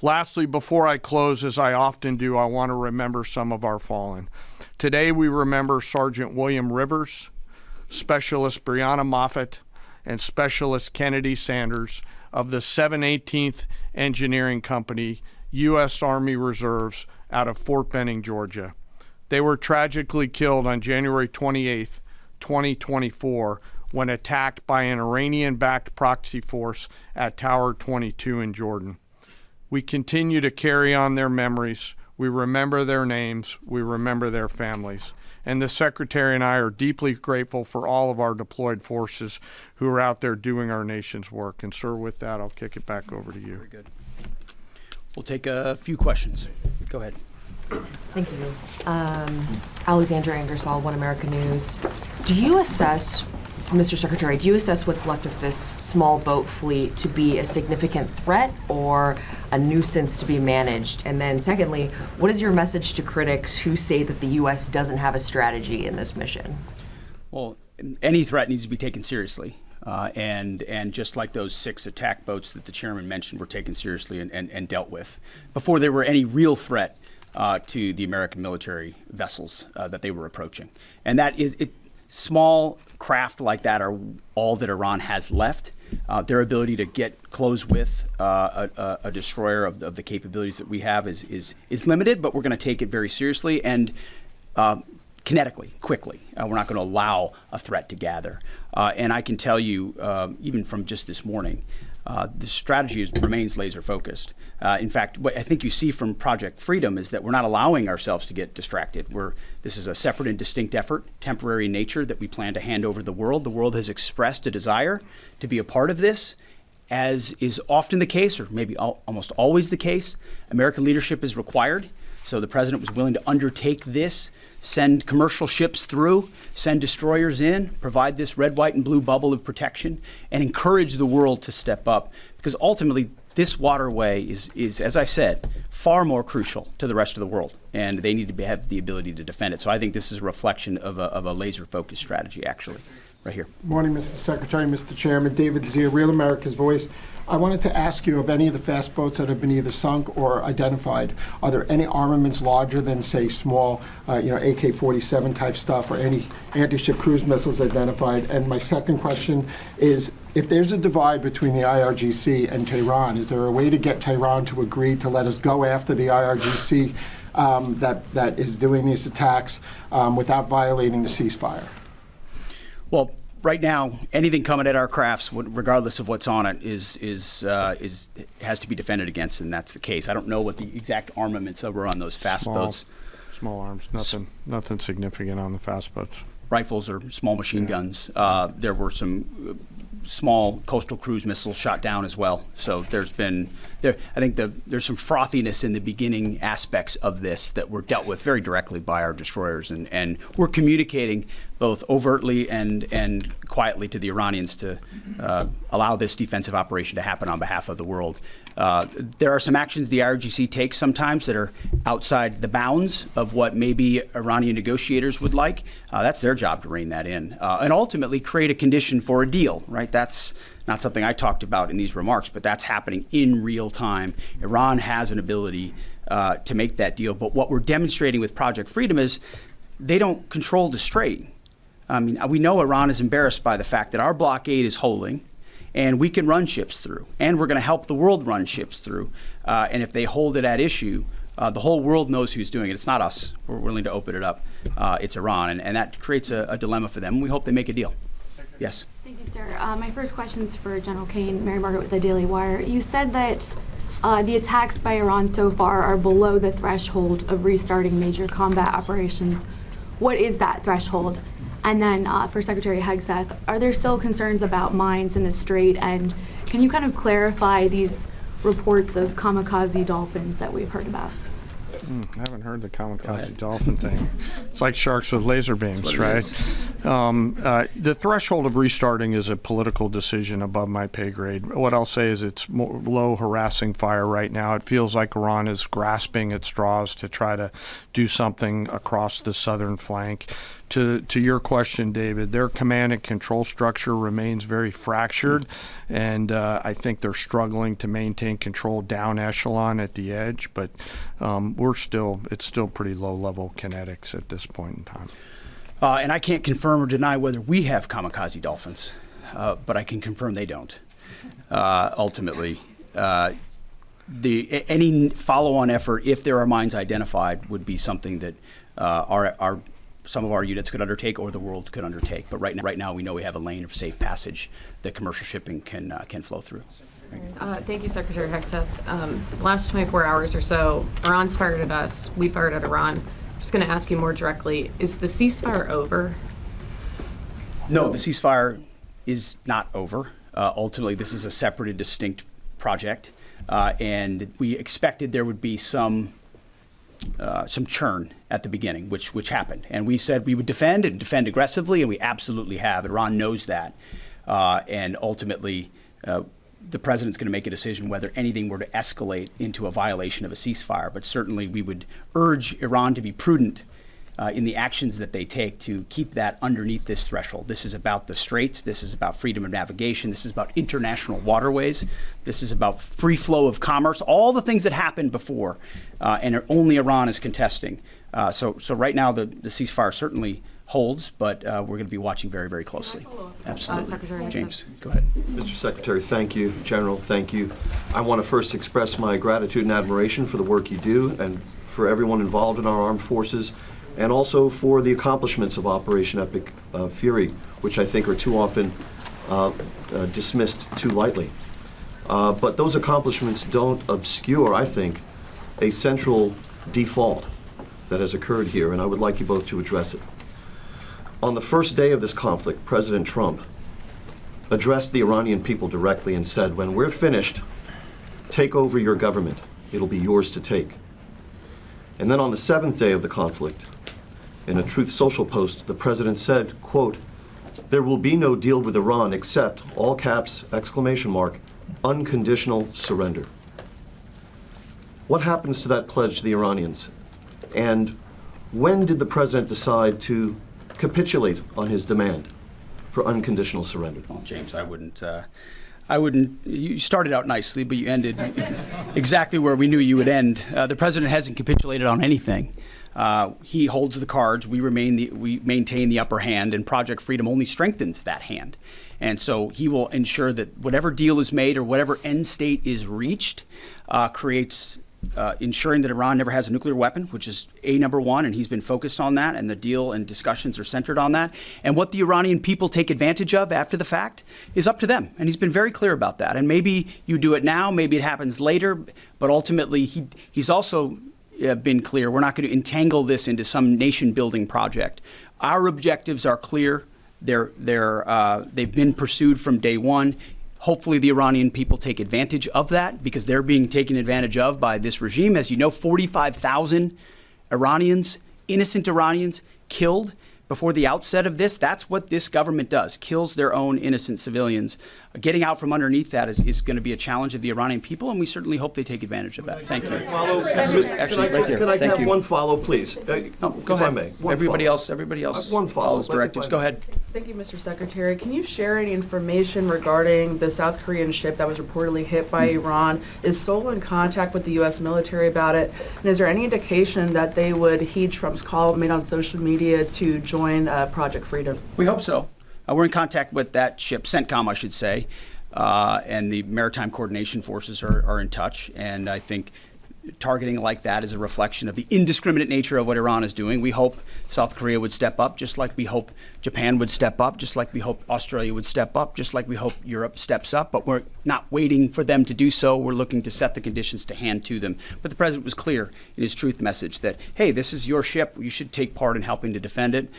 Lastly, before I close, as I often do, I want to remember some of our fallen. Today we remember Sergeant William Rivers, Specialist Brianna Moffett, and Specialist Kennedy Sanders of the 718th Engineering Company, U.S. Army Reserves, out of Fort Benning, Georgia. They were tragically killed on January 28, 2024, when attacked by an Iranian-backed proxy force at Tower 22 in Jordan. We continue to carry on their memories. We remember their names. We remember their families. And the Secretary and I are deeply grateful for all of our deployed forces who are out there doing our nation's work. And sir, with that, I'll kick it back over to you. Very good. We'll take a few questions. Go ahead. Thank you. Alexandra Ingersoll, One America News. Do you assess, Mr. Secretary, do you assess what's left of this small boat fleet to be a significant threat or a nuisance to be managed? And then secondly, what is your message to critics who say that the U.S. doesn't have a strategy in this mission? Well, any threat needs to be taken seriously. And just like those 6 attack boats that the chairman mentioned were taken seriously and dealt with before there were any real threat to the American military vessels that they were approaching. And that is, small craft like that are all that Iran has left. Their ability to close with a destroyer of the capabilities that we have is limited, but we're going to take it very seriously and kinetically, quickly. We're not going to allow a threat to gather. And I can tell you, even from just this morning, the strategy remains laser focused. In fact, what I think you see from Project Freedom is that we're not allowing ourselves to get distracted. This is a separate and distinct effort, temporary in nature, that we plan to hand over to the world. The world has expressed a desire to be a part of this. As is often the case, or maybe almost always the case, American leadership is required. So the president was willing to undertake this, send commercial ships through, send destroyers in, provide this red, white, and blue bubble of protection, and encourage the world to step up. Because ultimately, this waterway is, as I said, far more crucial to the rest of the world, and they need to have the ability to defend it. So I think this is a reflection of a laser-focused strategy, actually, right here. Morning, Mr. Secretary, Mr. Chairman. David Zia, Real America's Voice. I wanted to ask you, of any of the fast boats that have been either sunk or identified, are there any armaments larger than, say, small, AK-47 type stuff, or any anti-ship cruise missiles identified? And my second question is, if there's a divide between the IRGC and Tehran, is there a way to get Tehran to agree to let us go after the IRGC that is doing these attacks without violating the ceasefire? Well, right now, anything coming at our crafts, regardless of what's on it, has to be defended against, and that's the case. I don't know what the exact armaments were on those fast boats. Small arms, nothing significant on the fast boats. Rifles or small machine guns. There were some small coastal cruise missiles shot down as well. So there's some frothiness in the beginning aspects of this that were dealt with very directly by our destroyers, and we're communicating both overtly and quietly to the Iranians to allow this defensive operation to happen on behalf of the world. There are some actions the IRGC takes sometimes that are outside the bounds of what maybe Iranian negotiators would like. That's their job to rein that in and ultimately create a condition for a deal, right? That's not something I talked about in these remarks, but that's happening in real time. Iran has an ability to make that deal. But what we're demonstrating with Project Freedom is they don't control the strait. I mean, we know Iran is embarrassed by the fact that our blockade is holding, and we can run ships through, and we're going to help the world run ships through. And if they hold it at issue, the whole world knows who's doing it. It's not us. We're willing to open it up. It's Iran, and that creates a dilemma for them. We hope they make a deal. Yes. Thank you, sir. My first question is for General Kane. Mary Margaret with the Daily Wire. You said that the attacks by Iran so far are below the threshold of restarting major combat operations. What is that threshold? And then for Secretary Hegseth, are there still concerns about mines in the strait? And can you kind of clarify these reports of kamikaze dolphins that we've heard about? I haven't heard the kamikaze dolphin thing. It's like sharks with laser beams, right? The threshold of restarting is a political decision above my pay grade. What I'll say is it's more low harassing fire right now. It feels like Iran is grasping at straws to try to do something across the southern flank. To your question, David, their command and control structure remains very fractured, and I think they're struggling to maintain control down echelon at the edge, but it's still pretty low level kinetics at this point in time. And I can't confirm or deny whether we have kamikaze dolphins, but I can confirm they don't. Ultimately, any follow-on effort, if there are mines identified, would be something that some of our units could undertake or the world could undertake. But right now we know we have a lane of safe passage that commercial shipping can flow through. Thank you, Secretary Hegseth. Last 24 hours or so, Iran's fired at us, we fired at Iran. Just going to ask you more directly, is the ceasefire over? No, the ceasefire is not over. Ultimately, this is a separate and distinct project, and we expected there would be some churn at the beginning, which happened. And we said we would defend and defend aggressively, and we absolutely have. Iran knows that. And ultimately, the president's going to make a decision whether anything were to escalate into a violation of a ceasefire. But certainly we would urge Iran to be prudent in the actions that they take to keep that underneath this threshold. This is about the straits. This is about freedom of navigation. This is about international waterways. This is about free flow of commerce, all the things that happened before, and only Iran is contesting. So right now the ceasefire certainly holds, but we're going to be watching very, very closely. Absolutely. Secretary James, go ahead. Mr. Secretary, thank you. General, thank you. I want to first express my gratitude and admiration for the work you do and for everyone involved in our armed forces, and also for the accomplishments of Operation Epic Fury, which I think are too often dismissed too lightly. But those accomplishments don't obscure, I think, a central default that has occurred here, and I would like you both to address it. On the first day of this conflict, President Trump addressed the Iranian people directly and said, when we're finished, take over your government. It'll be yours to take. And then on the seventh day of the conflict, in a Truth Social post, the president said, quote, there will be no deal with Iran except, all caps, exclamation mark, unconditional surrender. What happens to that pledge to the Iranians? And when did the president decide to capitulate on his demand for unconditional surrender? Well, James, I wouldn't. You started out nicely, but you ended exactly where we knew you would end. The president hasn't capitulated on anything. He holds the cards. We maintain the upper hand, and Project Freedom only strengthens that hand. And so he will ensure that whatever deal is made or whatever end state is reached creates ensuring that Iran never has a nuclear weapon, which is number one, and he's been focused on that, and the deal and discussions are centered on that. And what the Iranian people take advantage of after the fact is up to them, and he's been very clear about that. And maybe you do it now, maybe it happens later, but ultimately he's also been clear, we're not going to entangle this into some nation-building project. Our objectives are clear. They've been pursued from day one. Hopefully the Iranian people take advantage of that because they're being taken advantage of by this regime. As you know, 45,000 Iranians, innocent Iranians, killed before the outset of this. That's what this government does, kills their own innocent civilians. Getting out from underneath that is going to be a challenge of the Iranian people, and we certainly hope they take advantage of that. Thank you. Can I have one follow, please? Go ahead. If I may. Everybody else follows directives. Go ahead. Thank you, Mr. Secretary. Can you share any information regarding the South Korean ship that was reportedly hit by Iran? Is Seoul in contact with the U.S. military about it? And is there any indication that they would heed Trump's call made on social media to join Project Freedom? We hope so. We're in contact with that ship, CENTCOM, I should say, and the Maritime Coordination Forces are in touch. And I think targeting like that is a reflection of the indiscriminate nature of what Iran is doing. We hope South Korea would step up, just like we hope Japan would step up, just like we hope Australia would step up, just like we hope Europe steps up. But we're not waiting for them to do so. We're looking to set the conditions to hand to them. But the president was clear in his truth message that, hey, this is your ship. You should take part in helping to defend it.